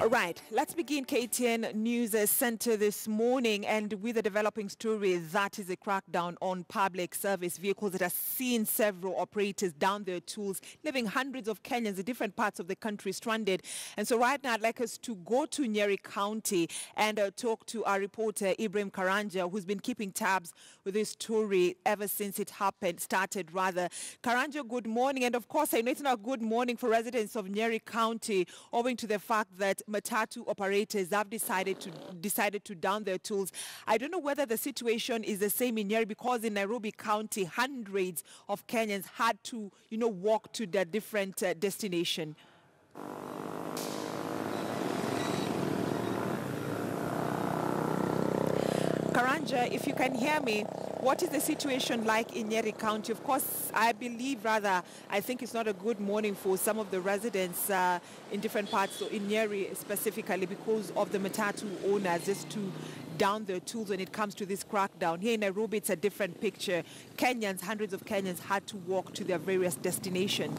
All right, let's begin KTN News Center this morning, and with a developing story that is a crackdown on public service vehicles that has seen several operators down their tools, leaving hundreds of Kenyans in different parts of the country stranded. And so right now I'd like us to go to Nyeri County and talk to our reporter Ibrahim Karanja, who's been keeping tabs with this story ever since it started. Karanja, good morning. And of course, I know it's not a good morning for residents of Nyeri County, owing to the fact that matatu operators have decided to down their tools. I don't know whether the situation is the same in Nyeri, because in Nairobi County, hundreds of Kenyans had to, walk to their different destination. Karanja, if you can hear me, what is the situation like in Nyeri County? Of course, I think it's not a good morning for some of the residents in different parts, so in Nyeri specifically, because of the matatu owners just to down their tools when it comes to this crackdown. Here in Nairobi, it's a different picture. Hundreds of Kenyans had to walk to their various destinations.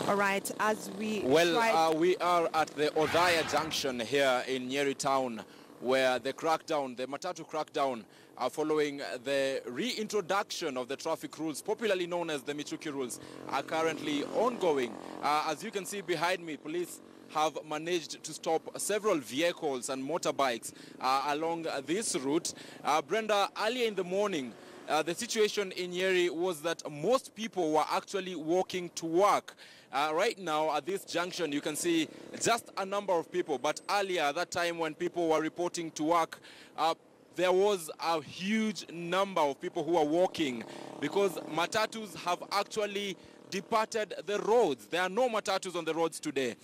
All right, as we we are at the Odhaya Junction here in Nyeri Town, where the matatu crackdown, following the reintroduction of the traffic rules, popularly known as the Michuki rules, are currently ongoing. As you can see behind me, police have managed to stop several vehicles and motorbikes along this route. Brenda, earlier in the morning, the situation in Nyeri was that most people were actually walking to work. Right now at this junction, you can see just a number of people, but earlier at that time when people were reporting to work, there was a huge number of people who were walking, because matatus have actually departed the roads. There are no matatus on the roads today.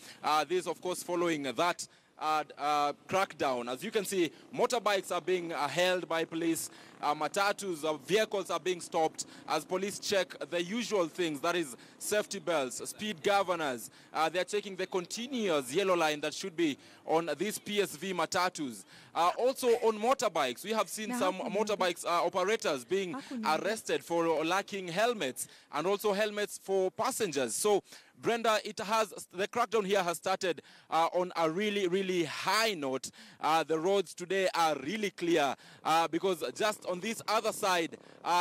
This, of course, following that crackdown. As you can see, motorbikes are being held by police. Matatus, vehicles are being stopped as police check the usual things, that is safety belts, speed governors. They're checking the continuous yellow line that should be on these PSV matatus. Also on motorbikes, we have seen some motorbikes operators being arrested for lacking helmets, and also helmets for passengers. So Brenda, the crackdown here has started on a really, really high note. The roads today are really clear because just on this other side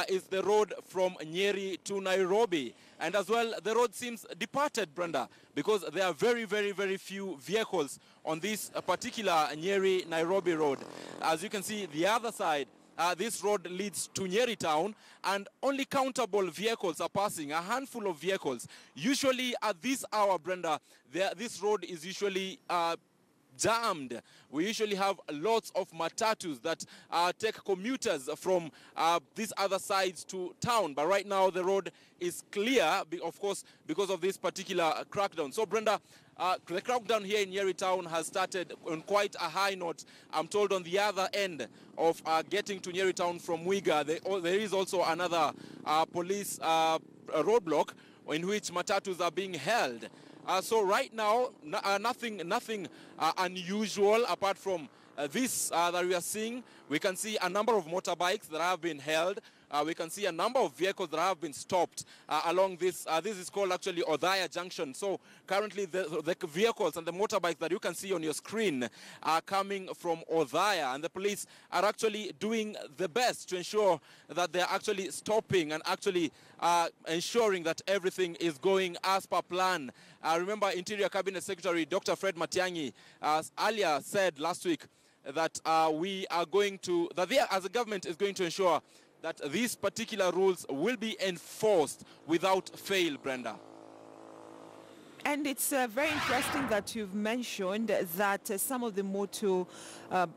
is the road from Nyeri to Nairobi. And as well, the road seems departed, Brenda, because there are very, very, very few vehicles on this particular Nyeri-Nairobi road. As you can see, the other side, this road leads to Nyeri town, and only countable vehicles are passing, a handful of vehicles. Usually at this hour, Brenda, this road is usually jammed. We usually have lots of matatus that take commuters from these other sides to town. But right now the road is clear, of course, because of this particular crackdown. So Brenda, the crackdown here in Nyeri town has started on quite a high note. I'm told on the other end of getting to Nyeri town from Wiga, there is also another police roadblock in which matatus are being held. So right now, nothing unusual apart from this that we are seeing. We can see a number of motorbikes that have been held. We can see a number of vehicles that have been stopped along this. This is called actually Odhaya Junction. So currently the vehicles and the motorbikes that you can see on your screen are coming from Odhaya, and the police are actually doing the best to ensure that they're actually stopping and actually ensuring that everything is going as per plan. Remember, Interior Cabinet Secretary Dr. Fred Matiang'i earlier said last week that as a government is going to ensure that these particular rules will be enforced without fail, Brenda. And it's very interesting that you've mentioned that some of the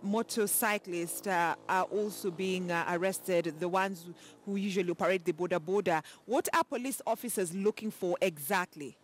motorcyclists are also being arrested, the ones who usually operate the border. What are police officers looking for exactly?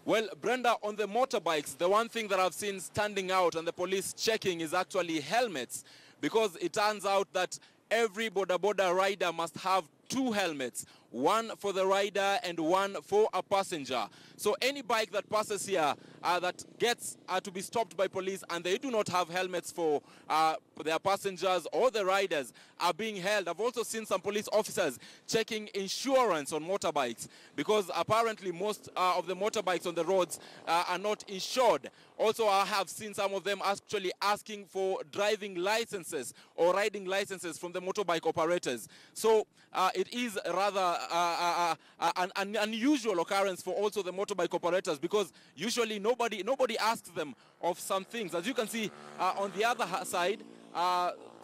Well, Brenda, on the motorbikes, the one thing that I've seen standing out and the police checking is actually helmets, because it turns out that every boda rider must have 2 helmets, one for the rider and one for a passenger. So any bike that passes here that gets to be stopped by police and they do not have helmets for their passengers or the riders are being held. I've also seen some police officers checking insurance on motorbikes because apparently most of the motorbikes on the roads are not insured. Also, I have seen some of them actually asking for driving licenses or riding licenses from the motorbike operators. So it is rather an unusual occurrence for also the motorbike operators because usually nobody asks them of some things. As you can see on the other side,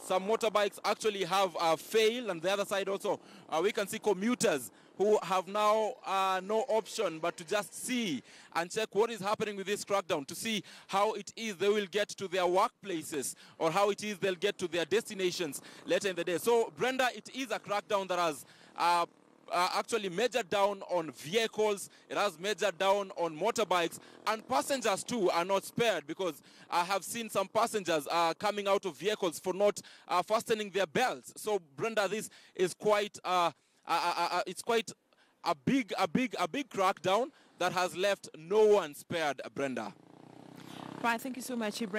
some motorbikes actually have failed, and the other side also we can see commuters who have now no option but to just see and check what is happening with this crackdown, to see how it is they will get to their workplaces or how it is they'll get to their destinations later in the day. So, Brenda, it is a crackdown that has actually measured down on vehicles, it has measured down on motorbikes, and passengers too are not spared because I have seen some passengers coming out of vehicles for not fastening their belts. So, Brenda, this is quite it's quite a big crackdown that has left no one spared, Brenda. Right, thank you so much, Ibrahim.